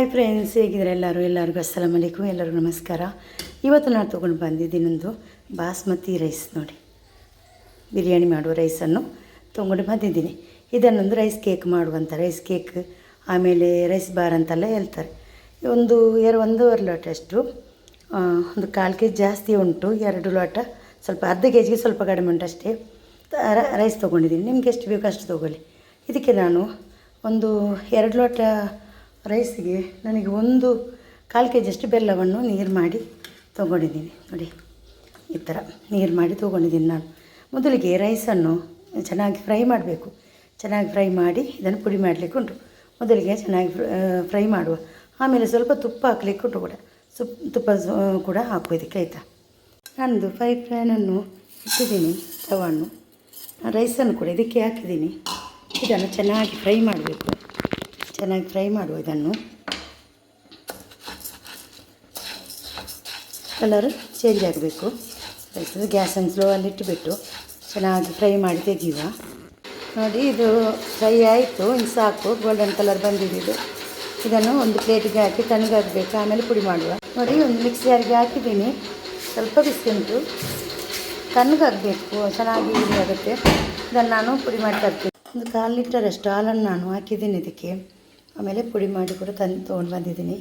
Hi friends, ಹೇಗಿದ್ದಾರೆ ಎಲ್ಲರಿಗೂ ಅಸ್ಸಲಾಮು ಅಲೈಕುಮ್. ಎಲ್ಲರಿಗೂ ನಮಸ್ಕಾರ. ಇವತ್ತು ನಾನು ತೊಗೊಂಡು ಬಂದಿದ್ದೀನೊಂದು ಬಾಸ್ಮತಿ ರೈಸ್. ನೋಡಿ, ಬಿರಿಯಾನಿ ಮಾಡುವ ರೈಸನ್ನು ತೊಗೊಂಡು ಬಂದಿದ್ದೀನಿ. ಇದನ್ನೊಂದು ರೈಸ್ ಕೇಕ್ ಮಾಡುವಂಥ ರೈಸ್ ಕೇಕ್, ಆಮೇಲೆ ರೈಸ್ ಬಾರ್ ಅಂತೆಲ್ಲ ಹೇಳ್ತಾರೆ. ಒಂದೂವರೆ ಲೋಟ ಅಷ್ಟು, ಒಂದು 1/4 kg ಜಾಸ್ತಿ ಉಂಟು, 2 ಲೋಟ ಸ್ವಲ್ಪ, ಅರ್ಧ kgಗೆ ಸ್ವಲ್ಪ ಕಡಿಮೆ ಉಂಟು ಅಷ್ಟೇ ರೈಸ್ ತೊಗೊಂಡಿದ್ದೀನಿ. ನಿಮ್ಗೆ ಎಷ್ಟು ಬೇಕು ಅಷ್ಟು ತೊಗೊಳ್ಳಿ. ಇದಕ್ಕೆ ನಾನು 2 ಲೋಟ ರೈಸಿಗೆ ನನಗೆ 1/4 kg ಅಷ್ಟು ಬೆಲ್ಲವನ್ನು ನೀರು ಮಾಡಿ ತೊಗೊಂಡಿದ್ದೀನಿ. ನೋಡಿ, ಈ ಥರ ನೀರು ಮಾಡಿ ತೊಗೊಂಡಿದ್ದೀನಿ ನಾನು. ಮೊದಲಿಗೆ ರೈಸನ್ನು ಚೆನ್ನಾಗಿ ಫ್ರೈ ಮಾಡಬೇಕು. ಚೆನ್ನಾಗಿ ಫ್ರೈ ಮಾಡಿ ಇದನ್ನು ಪುಡಿ ಮಾಡಲಿಕ್ಕೆ ಉಂಟು. ಮೊದಲಿಗೆ ಚೆನ್ನಾಗಿ ಫ್ರೈ ಮಾಡುವ, ಆಮೇಲೆ ಸ್ವಲ್ಪ ತುಪ್ಪ ಹಾಕಲಿಕ್ಕೆ ಉಂಟು ಕೂಡ. ತುಪ್ಪ ಕೂಡ ಹಾಕುವ ಇದಕ್ಕೆ, ಆಯಿತಾ. ನಾನೊಂದು ಫ್ರೈ ಪ್ಯಾನನ್ನು ಇಟ್ಟಿದ್ದೀನಿ, ತವನ್ನು ರೈಸನ್ನು ಕೂಡ ಇದಕ್ಕೆ ಹಾಕಿದ್ದೀನಿ. ಇದನ್ನು ಚೆನ್ನಾಗಿ ಫ್ರೈ ಮಾಡಬೇಕು. ಚೆನ್ನಾಗಿ ಫ್ರೈ ಮಾಡುವ. ಇದನ್ನು ಕಲರ್ ಚೇಂಜ್ ಆಗಬೇಕು. ರೈಸು ಗ್ಯಾಸನ್ನು ಸ್ಲೋವಲ್ಲಿ ಇಟ್ಟುಬಿಟ್ಟು ಚೆನ್ನಾಗಿ ಫ್ರೈ ಮಾಡಿ ತೆಗೆಯುವ. ನೋಡಿ, ಇದು ಫ್ರೈ ಆಯಿತು, ಇನ್ನು ಸಾಕು. ಗೋಲ್ಡನ್ ಕಲರ್ ಬಂದಿದೆ ಇದು. ಇದನ್ನು ಒಂದು ಪ್ಲೇಟಿಗೆ ಹಾಕಿ ತಣ್ಣಗಾಗಬೇಕು, ಆಮೇಲೆ ಪುಡಿ ಮಾಡುವ. ನೋಡಿ, ಒಂದು ಮಿಕ್ಸಿ ಜಾರಿಗೆ ಹಾಕಿದ್ದೀನಿ. ಸ್ವಲ್ಪ ಬಿಸಿ ಉಂಟು, ತಣ್ಣಗಾಗಬೇಕು, ಚೆನ್ನಾಗಿ ಇದು ಆಗುತ್ತೆ. ಇದನ್ನು ನಾನು ಪುಡಿ ಮಾಡಿ ತರ್ತೀನಿ. ಒಂದು 1/4 ಲೀಟರಷ್ಟು ಹಾಲನ್ನು ನಾನು ಹಾಕಿದ್ದೀನಿ ಇದಕ್ಕೆ. ಆಮೇಲೆ ಪುಡಿ ಮಾಡಿ ಕೂಡ ತೊಗೊಂಡು ಬಂದಿದ್ದೀನಿ.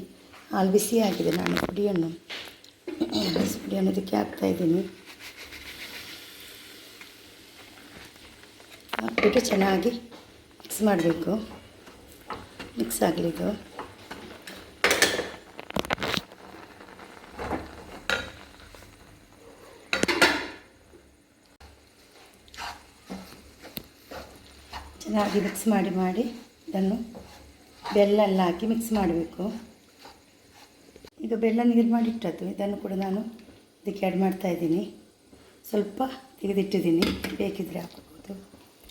ಹಾಲು ಬಿಸಿ ಹಾಕಿದೆ. ನಾನು ಪುಡಿಯನ್ನು ಇದಕ್ಕೆ ಹಾಕ್ತಾಯಿದ್ದೀನಿ. ಹಾಕ್ಬಿಟ್ಟು ಚೆನ್ನಾಗಿ ಮಿಕ್ಸ್ ಮಾಡಬೇಕು. ಮಿಕ್ಸ್ ಆಗಲಿ ಇದು. ಚೆನ್ನಾಗಿ ಮಿಕ್ಸ್ ಮಾಡಿ ಇದನ್ನು ಬೆಲ್ಲ ಎಲ್ಲ ಹಾಕಿ ಮಿಕ್ಸ್ ಮಾಡಬೇಕು. ಈಗ ಬೆಲ್ಲ ನೀರು ಮಾಡಿಟ್ಟದ್ದು, ಇದನ್ನು ಕೂಡ ನಾನು ಇದಕ್ಕೆ ಆ್ಯಡ್ ಮಾಡ್ತಾಯಿದ್ದೀನಿ. ಸ್ವಲ್ಪ ತೆಗೆದಿಟ್ಟಿದ್ದೀನಿ, ಬೇಕಿದ್ದರೆ ಹಾಕೋಬೋದು.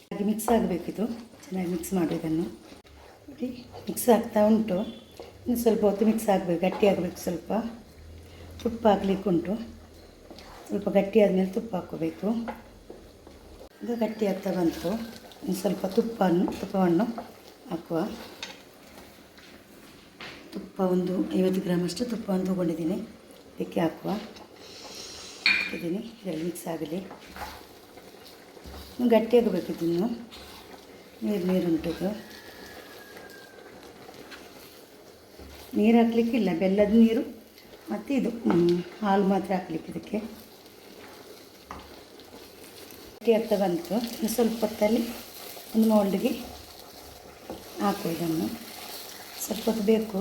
ಹಾಗೆ ಮಿಕ್ಸ್ ಆಗಬೇಕಿದು. ಚೆನ್ನಾಗಿ ಮಿಕ್ಸ್ ಮಾಡಿ ಇದನ್ನು. ನೋಡಿ, ಮಿಕ್ಸ್ ಆಗ್ತಾ ಉಂಟು. ಇನ್ನು ಸ್ವಲ್ಪ ಹೊತ್ತು ಮಿಕ್ಸ್ ಆಗಬೇಕು, ಗಟ್ಟಿ ಆಗಬೇಕು. ಸ್ವಲ್ಪ ತುಪ್ಪ ಹಾಕ್ಲಿಕ್ಕೆ ಉಂಟು. ಸ್ವಲ್ಪ ಗಟ್ಟಿ ಆದಮೇಲೆ ತುಪ್ಪ ಹಾಕ್ಕೋಬೇಕು. ಇದು ಗಟ್ಟಿ ಆಗ್ತಾ ಬಂತು. ಇನ್ನು ಸ್ವಲ್ಪ ತುಪ್ಪವನ್ನು ಹಾಕುವ. ತುಪ್ಪ ಒಂದು 50 ಗ್ರಾಮಷ್ಟು ತುಪ್ಪವನ್ನು ತೊಗೊಂಡಿದ್ದೀನಿ. ಇದಕ್ಕೆ ಹಾಕುವ. ಹಾಕಿದ್ದೀನಿ. ಇದರಲ್ಲಿ ಮಿಕ್ಸ್ ಆಗಲಿ. ಗಟ್ಟಿ ಆಗಬೇಕಿದ್ದು. ಇನ್ನು ನೀರುಂಟು. ನೀರು ಹಾಕಲಿಕ್ಕಿಲ್ಲ, ಬೆಲ್ಲದ ನೀರು ಮತ್ತು ಇದು ಹಾಲು ಮಾತ್ರ ಹಾಕ್ಲಿಕ್ಕೆ ಇದಕ್ಕೆ. ಗಟ್ಟಿ ಆಗ್ತಾ ಬಂತು. ಇನ್ನು ಸ್ವಲ್ಪ ಹೊತ್ತಲ್ಲಿ ಒಂದು ಮೌಲ್ಡಿಗೆ ಹಾಕು. ಇದನ್ನು ಸ್ವಲ್ಪ ಹೊತ್ತು ಬೇಕು.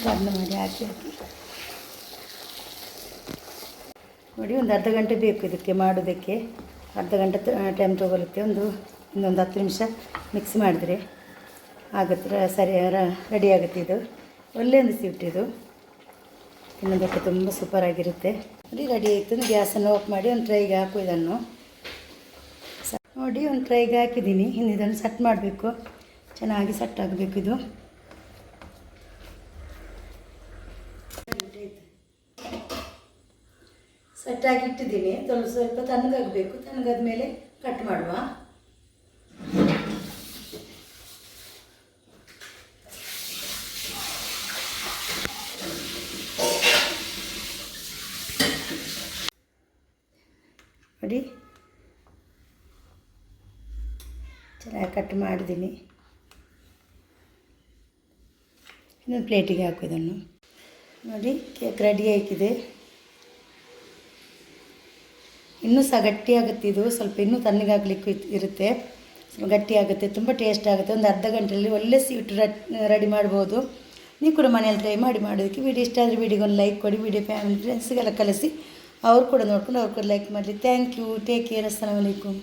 ಕಡಿಮೆ ಮಾಡಿ ಹಾಕಿ ನೋಡಿ, ಒಂದು ಅರ್ಧ ಗಂಟೆ ಬೇಕು ಇದಕ್ಕೆ ಮಾಡೋದಕ್ಕೆ. ಅರ್ಧ ಗಂಟೆ ಟೈಮ್ ತೊಗೊಳುತ್ತೆ. ಇನ್ನೊಂದು 10 ನಿಮಿಷ ಮಿಕ್ಸ್ ಮಾಡಿದರೆ ಆಗುತ್ತೆ. ಸರಿ, ರೆಡಿ ಆಗುತ್ತೆ. ಇದು ಒಳ್ಳೆಯ ಒಂದು ಸ್ವೀಟ್ ಇದು. ತಿನ್ನೋದಕ್ಕೆ ತುಂಬ ಸೂಪರಾಗಿರುತ್ತೆ. ನೋಡಿ, ರೆಡಿ ಆಯಿತು. ಗ್ಯಾಸನ್ನು ಆಫ್ ಮಾಡಿ ಒಂದು ಟ್ರೈಗೆ ಹಾಕು. ಇದನ್ನು ನೋಡಿ, ಒಂದು ಟ್ರೈಗೆ ಹಾಕಿದ್ದೀನಿ. ಇನ್ನು ಇದನ್ನು ಸೆಟ್ ಮಾಡಬೇಕು. ಚೆನ್ನಾಗಿ ಸೆಟ್ ಆಗಬೇಕು ಇದು. ಸೆಟ್ಟಾಗಿ ಇಟ್ಟಿದ್ದೀನಿ. ಸ್ವಲ್ಪ ತಣ್ಣಗಾಗಬೇಕು. ತಣ್ಣಗಾದ ಮೇಲೆ ಕಟ್ ಮಾಡುವ. ನೋಡಿ, ಚೆನ್ನಾಗಿ ಕಟ್ ಮಾಡಿದ್ದೀನಿ. ಇನ್ನೊಂದು ಪ್ಲೇಟಿಗೆ ಹಾಕು ಇದನ್ನು. ನೋಡಿ, ಕೇಕ್ ರೆಡಿ ಆಗಿದೆ. ಇನ್ನೂ ಸಹ ಗಟ್ಟಿ ಆಗುತ್ತೆ ಇದು. ಸ್ವಲ್ಪ ಇನ್ನೂ ತಣ್ಣಗಾಗಲಿಕ್ಕೆ ಇರುತ್ತೆ. ಸ್ವಲ್ಪ ಗಟ್ಟಿ ಆಗುತ್ತೆ, ತುಂಬ ಟೇಸ್ಟ್ ಆಗುತ್ತೆ. ಒಂದು ಅರ್ಧ ಗಂಟೆಯಲ್ಲಿ ಒಳ್ಳೆ ಸ್ವೀಟ್ ರೆಡಿ ಮಾಡ್ಬೋದು. ನೀವು ಕೂಡ ಮನೆಯಲ್ಲಿ ಟ್ರೈ ಮಾಡೋದಕ್ಕೆ. ವಿಡಿಯೋ ಇಷ್ಟ ಆದರೆ ವಿಡಿಯೋಗೆ ಒಂದು ಲೈಕ್ ಕೊಡಿ. ವಿಡಿಯೋ ಫ್ಯಾಮಿಲಿ ಫ್ರೆಂಡ್ಸ್ಗೆಲ್ಲ ಕಳಿಸಿ, ಅವ್ರು ಕೂಡ ನೋಡ್ಕೊಂಡು ಅವ್ರು ಕೂಡ ಲೈಕ್ ಮಾಡಲಿ. Thank you. Take care. ಅಸ್ಸಲಾಮು ಅಲೈಕುಮ್.